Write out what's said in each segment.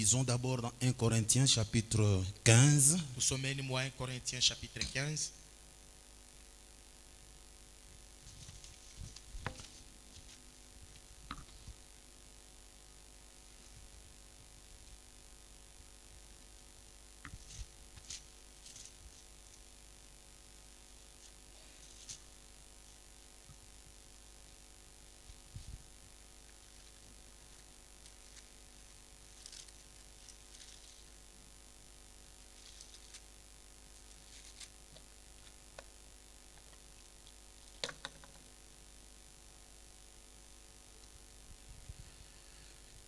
Lisons d'abord dans 1 Corinthiens chapitre 15. Tusomeni mwa 1 Corinthiens chapitre 15.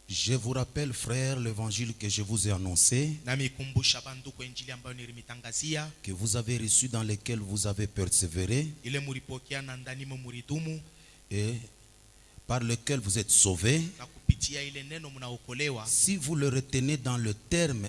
Je vous rappelle, frères, l'évangile que je vous ai annoncé, Namikumbusha banduku injili ambayo nilimitangazia, que vous avez reçu, dans lesquels vous avez persévéré ile mulipokea na ndani muridumu, et par lequel vous êtes sauvés. na kupitia ile neno mnaokolewa. Si vous le retenez dans le terme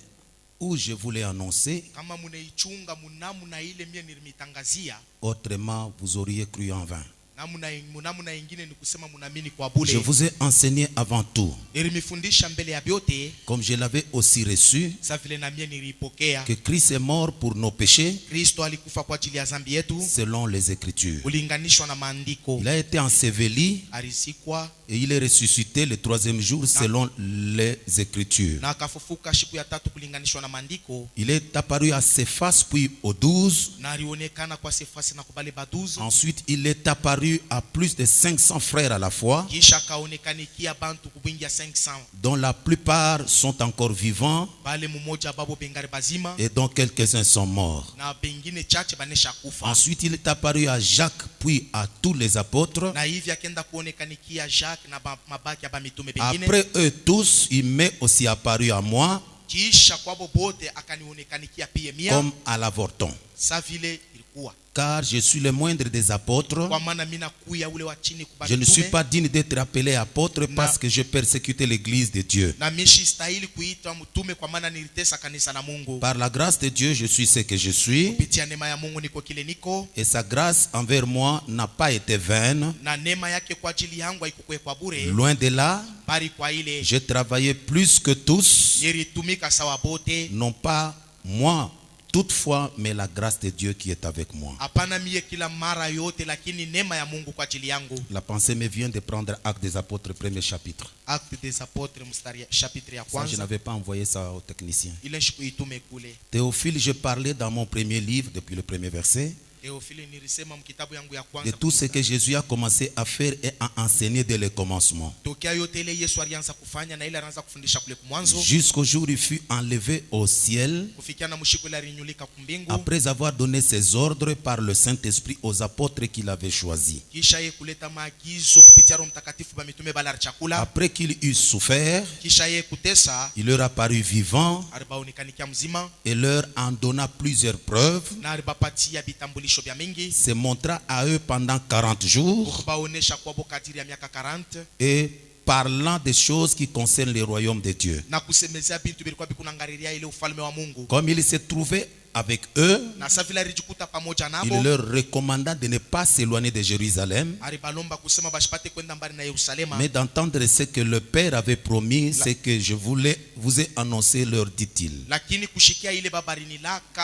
où je vous l'ai annoncé, Kama munaichunga munamuna ile mie nilimitangazia, autrement vous auriez cru en vain. namuna ingine ni kusema munamini kwa bure. Je vous ai enseigné avant tout, Nilimifundisha mbele ya byote, comme je l'avais aussi reçu, sa vile na mie nilipokea. que Christ est mort pour nos péchés Kristo alikufa kwa ajili ya zambi yetu, selon les Écritures. ulinganishwa na maandiko. Il a été enseveli Alisikwa et il est ressuscité le troisième jour selon les Écritures. na akafufuka siku ya tatu kulinganishwa na maandiko, Il est apparu à Céphas puis aux 12. na alionekana kwa Sefasi na kubale baduzu. Ensuite, il est apparu à plus de 500 frères à la fois, Kisha kaonekanikia bantu kubingia 500, dont la plupart sont encore vivants bale mumoja babo bengari bazima, et dont quelques-uns sont morts. na bengine chache banesha kufa. Ensuite, il est apparu à Jacques puis à tous les apôtres. Na hivi akenda kuonekanikia Jacques na mabaki ya mitume bengine. Après eux tous, il m'est aussi apparu à moi Kisha kwabo bote akanionekanikia pia mia, comme à l'avorton. sa vile ilikuwa. Car je suis le moindre des apôtres. Kwa maana mina kuya ule wa chini kubali Je ne suis mitume, pas digne d'être appelé apôtre parce que je persécutais l'église de Dieu. na mishi stahili kuitwa mtume kwa maana nilitesa kanisa la Mungu. Par la grâce de Dieu, je suis ce que je suis. Kupitia neema ya Mungu niko kile niko, Et sa grâce envers moi n'a pas été vaine. na neema yake kwa ajili yangu haikukwe kwa bure, Loin de là, bali kwa ile j'ai travaillé plus que tous. nilitumika sawa bote. Non pas moi, toutefois, mais la grâce de Dieu qui est avec moi. Hapana mie kila mara yote, lakini neema ya Mungu kwa ajili yangu. La pensée me vient de prendre Actes des Apôtres, premier chapitre. Actes des Apôtres mstari chapitre ya Ça, je kwanza, n'avais pas envoyé ça au technicien. ile shiku itume kule. Théophile, je parlais dans mon premier livre, depuis le premier verset, Teofili nilisema mkitabu yangu ya de kwanza tout ce que Jésus a commencé à faire et à enseigner dès le commencement, tokea yote ile Yesu alianza kufanya na ile anaanza kufundisha kule kumwanzo, jusqu'au jour où il fut enlevé au ciel, kufikia na mshiko ile alinyulika kumbingu, après avoir donné ses ordres par le Saint-Esprit aux apôtres qu'il avait choisis. kisha ye kuleta maagizo kupitia Roho Mtakatifu ba mitume bala chakula, Après qu'il eut souffert, kisha ye kutesa il leur apparut vivant alibaonekanikia mzima, et leur en donna plusieurs preuves, na alibapatia vitambulisho vya mingi, se montra à eux pendant 40 jours kubaonesha kwabo kadiri ya miaka 40, et parlant des choses qui concernent le royaume de Dieu. na kusemezea bintu bilikuwa bikunangariria ile ufalme wa Mungu. Comme il se trouvait avec eux, Na sa vile alijikuta pamoja il nabo, leur recommanda de ne pas s'éloigner de Jérusalem, alibalomba kusema bashipate kwenda mbali na Yerusalema, mais d'entendre ce que le Père avait promis, ce que je voulais vous ai annoncé, leur dit-il. lakini kushikia ile babari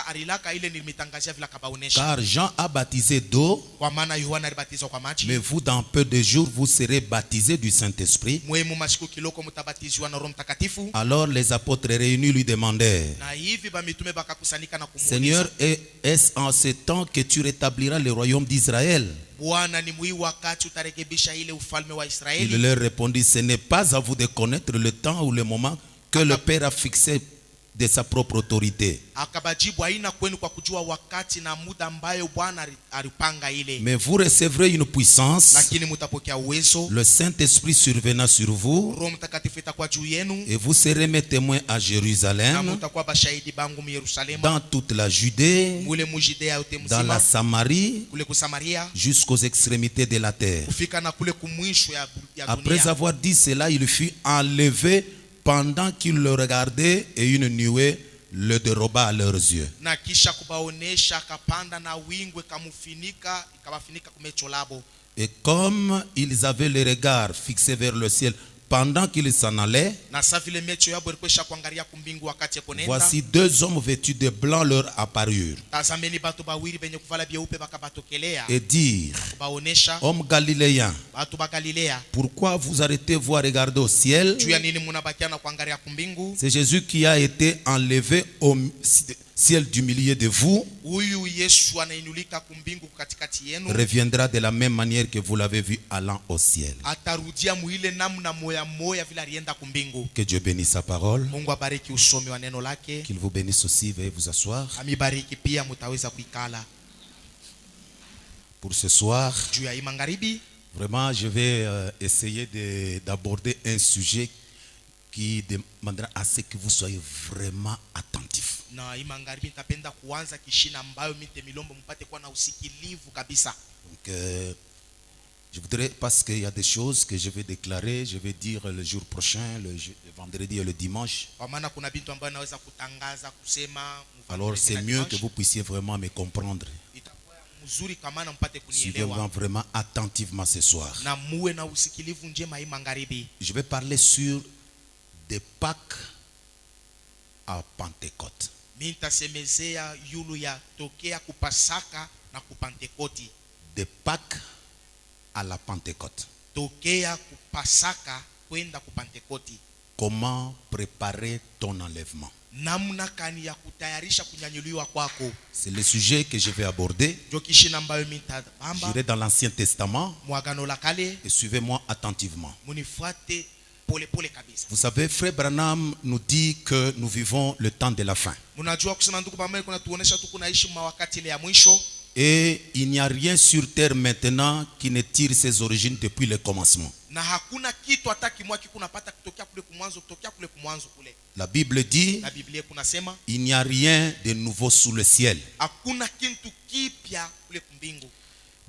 alilaka ile nilimitangazia vile kabaonesha. Car Jean a baptisé d'eau, Kwa maana Yohana alibatizwa kwa maji, mais vous, dans peu de jours, vous serez baptisés du Saint-Esprit. mwemu masiku kiloko mutabatizwa na Roho Mtakatifu. Alors les apôtres réunis lui demandèrent, Na hivi ba mitume bakakusanika na kumuuliza, Seigneur, est-ce en ce temps que tu rétabliras le royaume d'Israël? Bwana, ni mwi wakati utarekebisha ile ufalme wa Il Israeli? leur répondit, ce n'est pas à vous de connaître le temps ou le moment que le Père a fixé de sa propre autorité. Akabajibu, haina kwenu kwa kujua wakati na muda ambayo Bwana alipanga ile, Mais vous recevrez une puissance, lakini mutapokea uwezo, le Saint-Esprit survenant sur vous, Roho Mtakatifu itakuwa juu yenu, et vous serez mes témoins à na Jérusalem, mutakuwa bashahidi bangu mu Yerusalema, dans toute la Judée, mule mujidea yote dans la mzima, Samarie, kule kusamaria, jusqu'aux extrémités de la terre. kufika na kule kumwisho ya Après dunia. avoir dit cela, il fut enlevé pendant qu'il le regardait et une nuée le déroba à leurs yeux. Na kisha kubaonesha akapanda na wingwe kamufinika ikabafinika kumecho labo. Et comme ils avaient le regard fixé vers le ciel pendant qu'il s'en allait, na sa vile mecho yabo ilikuwa kuangalia kumbingu wakati yakonenda. voici deux hommes vêtus de blanc leur apparurent Tazameni batu bawili benye kuvala byeupe bakabatokelea. et dirent, Baonesha hommes galiléens, batu ba Galilea, pourquoi vous arrêtez-vous à regarder au ciel? juu ya nini munabakiana kuangalia kumbingu? C'est Jésus qui a été enlevé au ciel du milieu de vous, Huyu Yesu anainulika kumbingu katikati yenu, reviendra de la même manière que vous l'avez vu allant au ciel. atarudia muile namna moya moya vile alienda kumbingu. Que Dieu bénisse sa parole, Mungu abariki usomi wa neno lake. qu'il vous bénisse aussi. Veuillez vous asseoir. Amibariki pia mutaweza kuikala. Pour ce soir, Juu ya hii magharibi vraiment, je vais essayer d'aborder un sujet qui demandera à ce que vous soyez vraiment attentifs. na hii magharibi nitapenda kuanza kishina ambayo mite milombo mpate kuwa na usikilivu kabisa. Donc, je voudrais, parce qu'il y a des choses que je vais déclarer, je vais dire le jour prochain, le vendredi et le dimanche. Kwa maana kuna vitu ambavyo naweza kutangaza kusema. Alors c'est mieux que vous puissiez vraiment me comprendre. Itakuwa mzuri kama na mpate Suivez-moi kunielewa vraiment attentivement ce soir. na muwe na usikilivu njema hii magharibi. Je vais parler sur des Pâques à Pentecôte. Mimi nitasemezea yulu ya tokea kupasaka na kupantekoti. Des Pâques à la Pentecôte. Tokea kupasaka kwenda kupantekoti. Comment préparer ton enlèvement? Namna kani ya kutayarisha kunyanyuliwa kwako. C'est le sujet que je vais aborder. Ndio kishina ambayo mimi nitabamba. J'irai dans l'Ancien Testament Mwagano la kale, et suivez-moi attentivement. munifuate pole pole kabisa. Vous savez, Frère Branham nous dit que nous vivons le temps de la fin. Mnajua kusema ndugu pamoja kuna tuonesha tu kunaishi mawakati ile ya mwisho. Et il n'y a rien sur terre maintenant qui ne tire ses origines depuis le commencement. Na hakuna kitu hata kimwa kikunapata kutokea kule kumwanzo kule. La Bible dit, Na Biblia kunasema il n'y a rien de nouveau sous le ciel. hakuna kitu kipya kule kumbingu.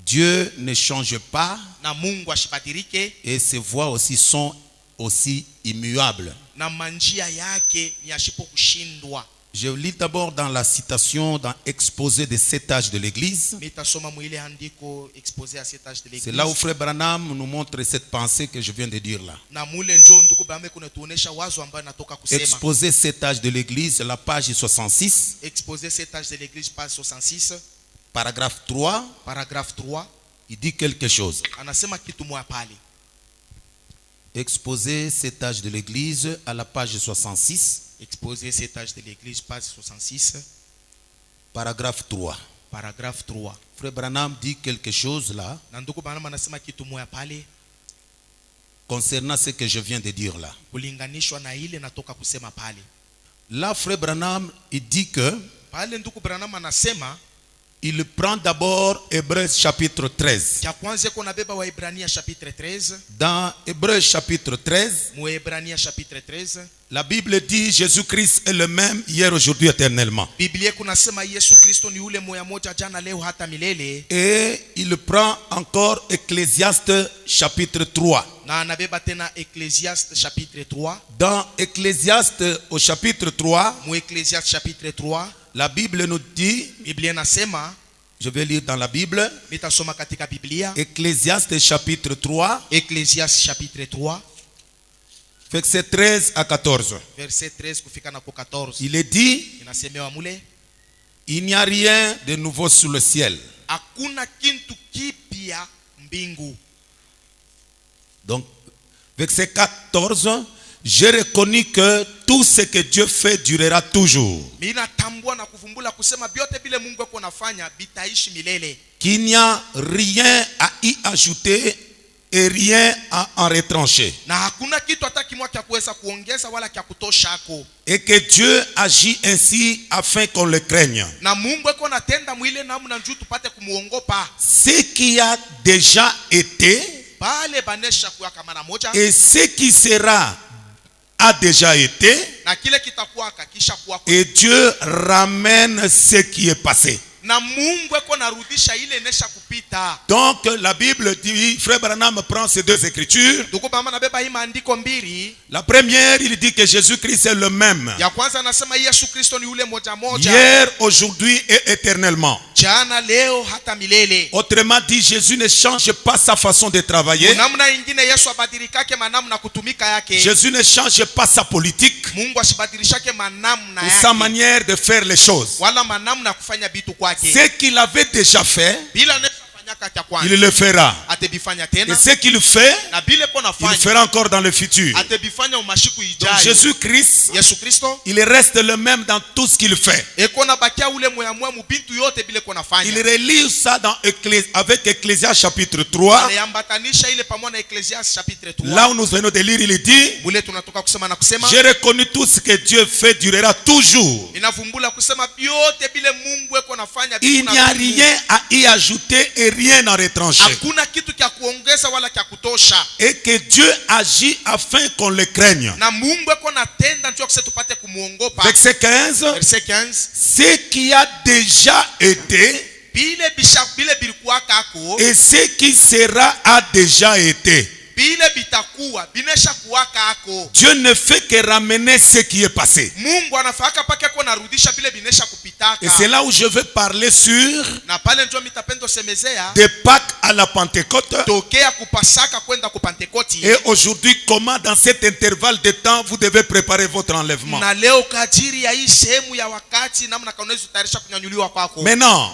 Dieu ne change pas Na Mungu ashibadirike et ses voies aussi sont aussi immuables. na manjia yake ni ashipo kushindwa. Je lis d'abord dans la citation, dans Exposé des 7 âges de l'Église. Mitasoma mwile andiko exposé à cet âge de l'église. C'est là où Frère Branham nous montre cette pensée que je viens de dire là. Na mule njo ndugu bame kuna tuonesha wazo ambayo natoka kusema. Exposé 7 âges de l'Église, la page 66, Exposé cet âge de l'église page 66, paragraphe 3, paragraphe 3, il dit quelque chose. anasema kitu moja pale. Exposé 7 âges de l'Église à la page 66, Exposé cet âge de l'église page 66, paragraphe 3. paragraphe 3. Frère Branham dit quelque chose là Na ndugu Branham anasema kitu moja pale concernant ce que je viens de dire là. kulinganishwa na ile natoka kusema pale. Là, Frère Branham, il dit que Pale ndugu Branham anasema il prend d'abord Hébreux chapitre 13. cha kwanza kuna beba wa Ibrania chapitre 13. Dans Hébreux chapitre 13, Mu Ibrania chapitre 13, la Bible dit Jésus-Christ est le même hier, aujourd'hui, éternellement. Biblia kunasema Yesu Kristo ni ule moya moja jana leo hata milele. Et il prend encore Ecclésiaste chapitre 3. Na anabeba tena Ecclésiaste chapitre 3. Dans Ecclésiaste au chapitre 3, Mu Ecclésiaste chapitre 3, la Bible nous dit, Biblia nasema, je vais lire dans la Bible, mitasoma katika Biblia, Ecclésiaste chapitre 3, Ecclésiaste chapitre 3, verset 13 à 14. verset 13 kufika na 14. Il est dit, Inasemewa mule, il n'y a rien de nouveau sous le ciel. hakuna kintu kipya mbingu. Donc, verset 14, j'ai reconnu que tout ce que Dieu fait durera toujours. Mina tambua na kuvumbula kusema biote bile Mungu yako nafanya bitaishi milele. Qu'il n'y a rien à y ajouter et rien à en retrancher. Na hakuna kitu hata kimwa kia kuweza kuongeza wala kia kutosha ako. Et que Dieu agit ainsi afin qu'on le craigne. Na Mungu yako natenda mwile namna njoo tupate kumuongopa. Ce qui a déjà été Pale banesha kuwa kama na moja. et ce qui sera a déjà été, Na kile kitakuwa kakisha kuwa. et Dieu ramène ce qui est passé. na Mungu eko narudisha ile nesha kupita. Donc la Bible dit, Frère Branham prend ces deux écritures. Ndugu mama nabeba hii maandiko mbili. La première, il dit que Jésus-Christ est le même. Ya kwanza anasema Yesu Kristo ni ule moja moja. Hier, aujourd'hui et éternellement. Jana, leo, hata milele. Autrement dit, Jésus ne change pas sa façon de travailler. Namna ingine Yesu abadilishake manamna kutumika yake. Jésus ne change pas sa politique Mungu asibadilishake manamna ou yake. sa manière de faire les choses. Wala manamna kufanya bitu kwake. Ce qu'il avait déjà fait, Bila nefanyaka cha kwanza, il le fera. atebifanya Et tena. ce qu'il fait, Na bile ko il nafanya, fera encore dans le futur. atebifanya umashiku Donc ijayo. Jésus-Christ, Yesu Kristo il reste le même dans tout ce qu'il fait. eko na bakia ule moya moya mubintu yote bile ko nafanya. Il relie ça dans avec Ecclésias chapitre 3. Anayambatanisha ile pamoja na Ecclésiaste chapitre 3. Là où nous venons de lire, il dit, Bule tunatoka kusema na kusema. j'ai reconnu tout ce que Dieu fait durera toujours. Inavumbula kusema yote bile Mungu eko nafanya. Il n'y a rien à y ajouter et rien à retrancher. Hakuna kitu kya kuongeza wala kya kutosha. Et que Dieu agit afin qu'on le craigne. Na Mungu eko natenda ndio kuse tupate kumuongopa. Verset 15. Verset 15. Ce qui a déjà été Bile bilikuwa kako. et ce qui sera a déjà été. Bile bitakuwa binesha kuwa kako. Dieu ne fait que ramener ce qui est passé. Mungu anafaka pake ko narudisha bile binesha kupitaka. Et c'est là où je vais parler sur Na pale ndio mitapendo semezea. de Pâques à la Pentecôte. Tokea kupasaka kwenda kupantekoti. Et aujourd'hui, comment dans cet intervalle de temps vous devez préparer votre enlèvement. Na leo kadiri ya hii sehemu ya wakati namna kanaweza tayarisha kunyanyuliwa kwako. Maintenant,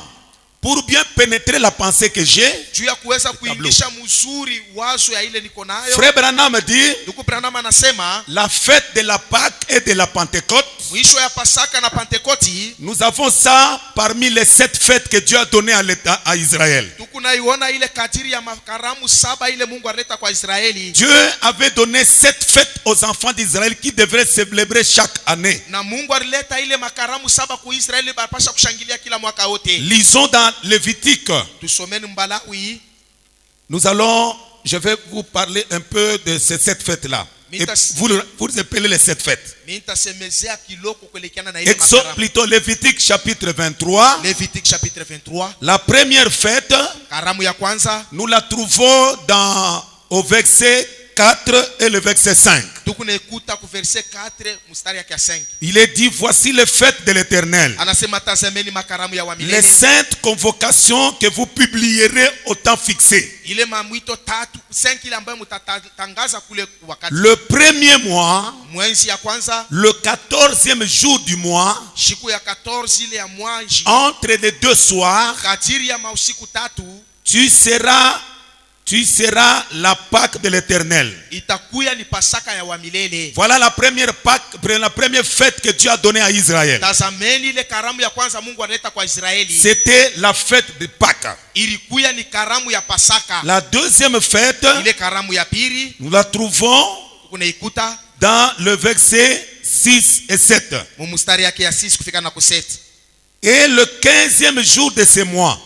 pour bien pénétrer la pensée que j'ai, Juu ya kuweza kuingisha mzuri wazo ya ile niko nayo. Frère Branham dit, Ndugu Branham anasema la fête de la Pâques et de la Pentecôte, mwisho ya Pasaka na Pentekoti, nous avons ça parmi les 7 fêtes que Dieu a données à Israël. tukunaiona ile kadiri ya makaramu 7 ile Mungu aleta kwa Israeli. Dieu avait donné 7 fêtes aux enfants d'Israël qui devraient célébrer chaque année. Na Mungu alileta ile makaramu 7 kwa Israeli bapasha kushangilia kila mwaka wote. Lisons dans Lévitique. Tusomeni Mbalawi. Nous allons, je vais vous parler un peu de ces 7 fêtes-là. Et vous appelez les 7 fêtes. Nitasemezea kiloko kuelekeana na ile Exode makaramu. plutôt Lévitique chapitre 23. Lévitique chapitre 23. La première fête, Karamu ya kwanza nous la trouvons au verset 4 et le verset 5. tukunaikuta ku verset 4 mstari ya 5. Il est dit, voici les fêtes de l'Éternel, Anasema tazameni makaramu ya les wamilele. saintes convocations que vous publierez au temps fixé. Ile mamwito 5 ile ambayo mtatangaza kule wakati. Le premier mois, Mwezi ya kwanza, le 14e jour du mois, siku ya 14 ile ya mwezi, entre les 2 soirs, katiri ya mausiku 3, tu seras la Pâque de l'Éternel. itakuya ni Pasaka ya wamilele. Voilà la première Pâque, la première fête que Dieu a donnée à Israël. Tazameni ile karamu ya kwanza Mungu analeta kwa Israeli. C'était la fête de Pâques. Ilikuya ni karamu ya Pasaka. La deuxième fête, Ile karamu ya pili nous la trouvons tukunaikuta dans le verset 6 et 7. mstari yake ya 6 kufika na ku 7. Et le 15e jour de ce mois,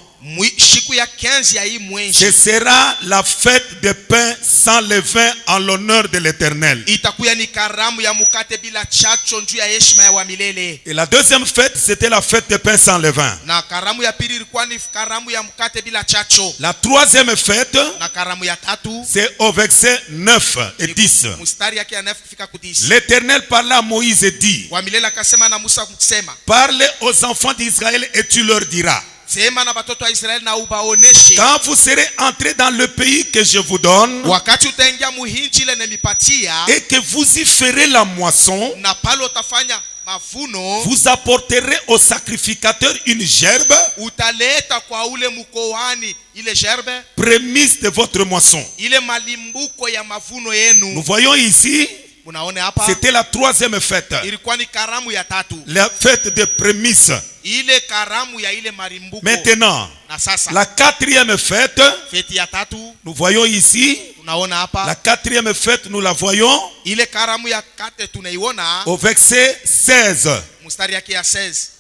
Siku ya 15 ya hii mwezi, ce sera la fête de pain sans levain en l'honneur de l'Éternel. itakuya ni karamu ya mukate bila chacho njuu ya heshima ya wamilele. Et la deuxième fête, c'était la fête de pain sans levain. Na karamu ya pili ilikuwa ni karamu ya mkate bila chacho. La troisième fête, Na karamu ya tatu c'est au verset 9 et 10. mstari yake ya 9 kufika ku 10. L'Éternel parla à Moïse et dit, Wamilele akasema na Musa kusema, parle aux enfants d'Israël et tu leur diras, sema na watoto wa Israeli na ubaoneshe, quand vous serez entrés dans le pays que je vous donne, wakati utaingia muhinji ile nemipatia, et que vous y ferez la moisson, na pale utafanya mavuno, vous apporterez au sacrificateur une gerbe, utaleta kwa ule mkoani ile gerbe, prémisse de votre moisson. ile malimbuko ya mavuno yenu. Nous voyons ici, Munaona hapa, c'était la troisième fête, ilikuwa ni karamu ya tatu, la fête de prémisse. ile karamu ya ile malimbuko. Maintenant, Na sasa la quatrième fête, feti ya tatu nous voyons ici, tunaona hapa, la quatrième fête, nous la voyons ile karamu ya kate tunaiona au verset 16. mstari yake ya 16.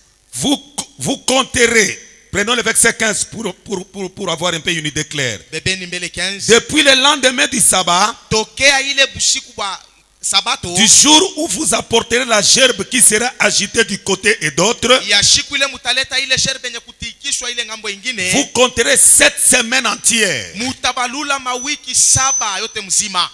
Vous compterez, prenons le verset 15 pour avoir un peu une idée claire. Bebeni mbele 15. Depuis le lendemain du sabbat, Tokea ile busiku ba sabato du jour où vous apporterez la gerbe qui sera agitée du côté et d'autre, ya siku ile mutaleta ile sherbe yenye kutikishwa ile ngambo ingine, vous compterez 7 semaines entières. mutabalula mawiki 7 yote mzima.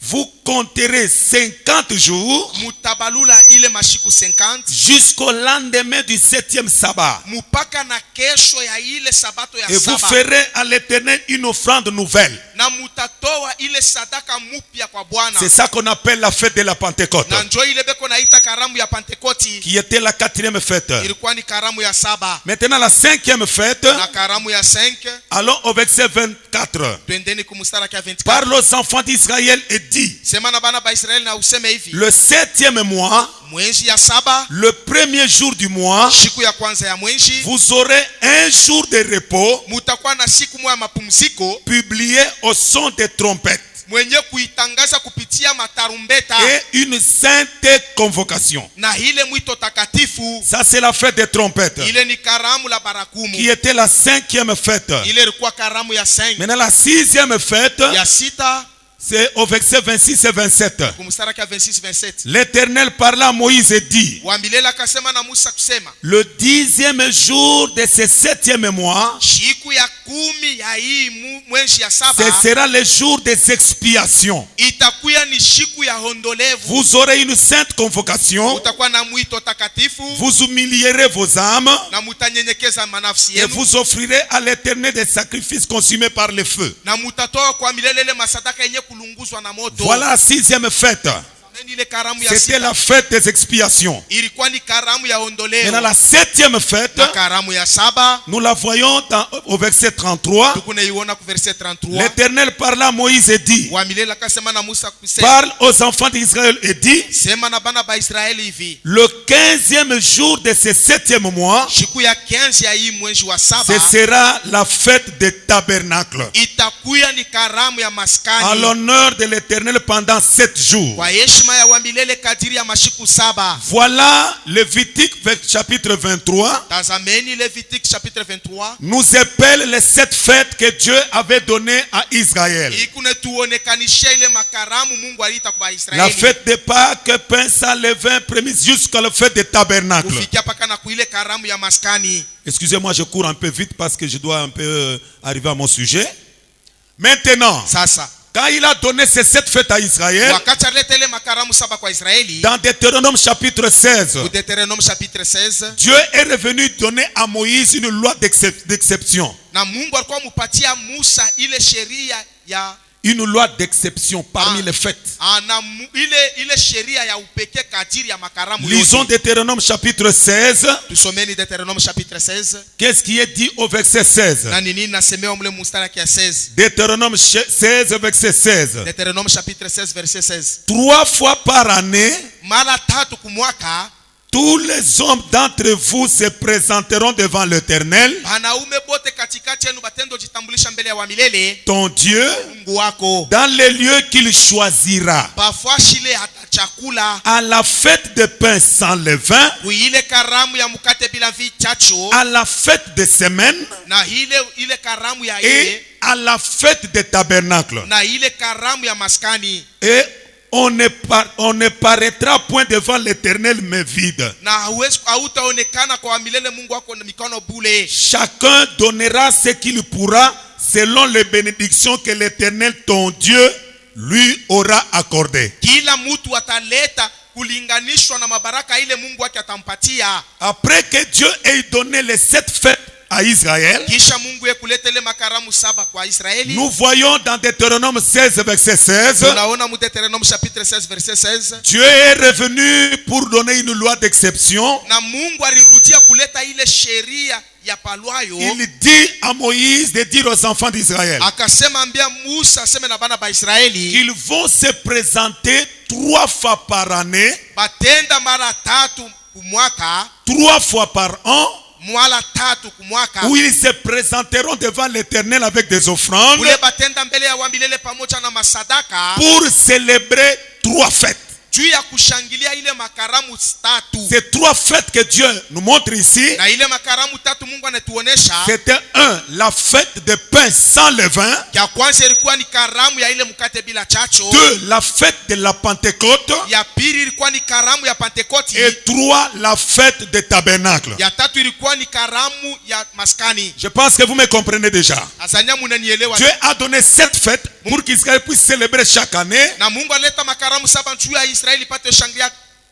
Vous compterez 50 jours Mutabalula ile mashiku 50 jusqu'au lendemain du 7e sabbat. mupaka na kesho ya ile sabato ya Et vous saba. ferez à l'Éternel une offrande nouvelle. Na mutatoa ile sadaka mupya kwa Bwana. C'est ça qu'on appelle la fête de la Pentecôte, Na njoo ile beko naita karamu ya Pentekoti. qui était la 4e fête. Ilikuwa ni karamu ya 7. Maintenant la 5e fête, Na karamu ya 5 allons au verset 24. twendeni kumstara kwa 24. Parle aux enfants d'Israël et dit, Sema na bana ba Israeli na useme hivi. le 7e mois, Mwezi ya 7, le premier jour du mois, siku ya kwanza ya mwezi, vous aurez un jour de repos mutakuwa na siku moja mapumziko, publié au son des trompettes mwenye kuitangaza kupitia matarumbeta et une sainte convocation. na ile mwito takatifu. Ça c'est la fête des trompettes, Ile ni karamu la barakumu. qui était la 5e fête. Ile ilikuwa karamu ya 5. Maintenant la 6e fête, Ya 6 c'est au verset 26 et 27. kumstara kwa 26 27. L'Éternel parla à Moïse et dit, Wambilela akasema na Musa kusema, le 10e jour de ce 7e mois, siku ya 10 ya hii mwezi ya ce 7 sera le jour des expiations. itakuwa ni siku ya hondolevu. Vous aurez une sainte convocation, Utakuwa na mwito takatifu vous humilierez vos âmes na mutanyenyekeza manafsi et yenu vous offrirez à l'Éternel des sacrifices consumés par le feu. na mutatoa kwa milele ile masadaka yenye kulunguzwa na moto. Voilà la 6e fête. Ile karamu ya C'était 6 la fête des expiations. ilikuwa ni karamu ya hondolevu. Maintenant la 7e fête, Na karamu ya 7 nous la voyons au verset 33. tukunaiona ku verset 33. L'Éternel parla à Moïse et dit, Wamilele akasema na Musa kusema, parle aux enfants d'Israël et dit, sema na bana ba Israeli hivi, le 15e jour de ce 7e mois, siku ya 15 ya hii mwezi wa 7 ce sera la fête des tabernacles, itakuwa ni karamu ya à maskani l'honneur de l'Éternel pendant 7 jours. kwa heshima ya Wamilele kadiri ya mashiku 7. Voilà Lévitique chapitre 23 Tazameni Levitique chapitre 23 nous épelle les 7 fêtes que Dieu avait données à Israël. ikune tuonekanisha ile makaramu Mungu aliita kwa La Israeli. fête de Pâques, pain sans levain, prémices jusqu'à la fête des tabernacles. Kufikia paka na kuile karamu ya maskani. Excusez-moi, je cours un peu vite parce que je dois un peu arriver à mon sujet. Maintenant, Sasa quand il a donné ces 7 fêtes à Israël, wakati alileta ile makaramu 7 kwa Israeli, dans Deutéronome chapitre 16, Deutéronome chapitre 16, Dieu est revenu donner à Moïse une loi d'exception. na Mungu alikuwa mupatia Musa ile sheria ya Une loi d'exception parmi les fêtes. na ile sheria ya upekee kadiri ya makaramu Lisons yote. Deutéronome chapitre 16. Tusomeni Deutéronome chapitre 16. Qu'est-ce qui est dit au verset 16? Na nini nasemewa mle mstari ya 16? Deutéronome 16 verset 16. Deutéronome chapitre 16 verset 16. 3 fois par année, Mara 3 kumwaka tous les hommes d'entre vous se présenteront devant l'Éternel, wanaume bote katikati yenu batendo jitambulisha mbele ya Wamilele ton Dieu, Mungu wako dans les lieux qu'il choisira, bafwashile hata chakula à la fête de pain sans levain, kuile karamu ya mkate bila vichacho à la fête de semaine na ile karamu ya ile et à la fête des tabernacles. na ile karamu ya maskani. Et on ne paraîtra point devant l'Éternel mais vide. Na hauwezi hautaonekana kwa Wamilele Mungu wako na mikono bule. Chacun donnera ce qu'il pourra selon les bénédictions que l'Éternel ton Dieu lui aura accordées. Kila mtu ataleta kulinganishwa na mabaraka ile Mungu wake atampatia. Après que Dieu ait donné les 7 fêtes à Israël, Kisha Mungu yekuleta ile makaramu 7 kwa Israeli. nous voyons dans Deutéronome 16 verset 16, Tunaona mu Deutéronome chapitre 16 verset 16. Dieu est revenu pour donner une loi d'exception. Na Mungu alirudia kuleta ile sheria ya palwayo. Il dit à Moïse de dire aux enfants d'Israël Akasema ambia Musa aseme na bana ba Israeli qu'ils vont se présenter 3 fois par année, batenda mara 3 kumwaka, 3 fois par an, mwala 3 kumwaka, où ils se présenteront devant l'Éternel avec des offrandes ule batenda mbele ya Wamilele pamoja na masadaka pour célébrer 3 fêtes. juu ya kushangilia ile makaramu tatu. Ces 3 fêtes que Dieu nous montre ici, Na ile makaramu tatu Mungu anatuonesha. c'était la fête de pain sans levain. Ya kwanza ilikuwa ni karamu ya ile mkate bila chacho. 2, la fête de la Pentecôte. Ya pili ilikuwa ni karamu ya Pentekoti. Et 3, la fête des tabernacles. Ya tatu ilikuwa ni karamu ya maskani. Je pense que vous me comprenez déjà. Asanya munanielewa. Dieu a donné 7 fêtes pour qu'Israël puisse célébrer chaque année. Na Mungu aleta makaramu 7 juu ya Israeli pate shangilia.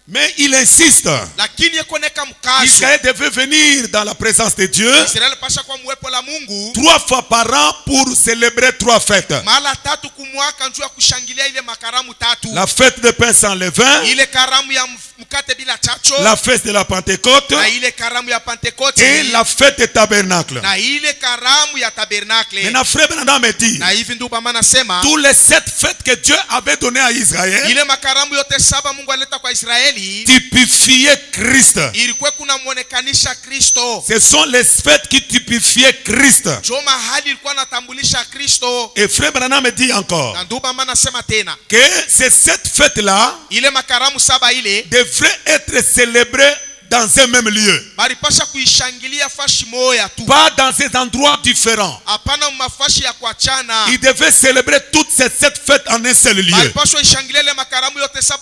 Mais il insiste. Lakini yekoneka mkazo. Israël devait venir dans la présence de Dieu Israeli pasha kwa mwepo la Mungu 3 fois par an pour célébrer 3 fêtes. mara tatu kumwaka juu ya kushangilia ile makaramu tatu. La fête de pain sans levain, Ile karamu ya mkate bila chacho. la fête de la Pentecôte Na ile karamu ya Pentekoti. et la fête des tabernacles. Na ile karamu ya tabernakle. Maintenant, frère Branham me dit, Na hivi ndio mama nasema tous les 7 fêtes que Dieu avait données à Israël ile makaramu yote 7 Mungu aleta kwa Israeli typifiaient Christ. ilikuwa kuna muonekanisha Kristo. Ce sont les fêtes qui typifiaient Christ. Jo mahali ilikuwa natambulisha Kristo. Et frère Branham me dit encore Na ndio mama nasema tena que ces 7 fêtes-là ile makaramu 7 ile devraient être célébrées dans un même lieu. balipasha kuishangilia fashi moya tu. Pas dans ces endroits différents. Hapana mafashi ya kuachana. Il devait célébrer toutes ces 7 fêtes en un seul lieu. Balipasha ishangilia ile makaramu yote 7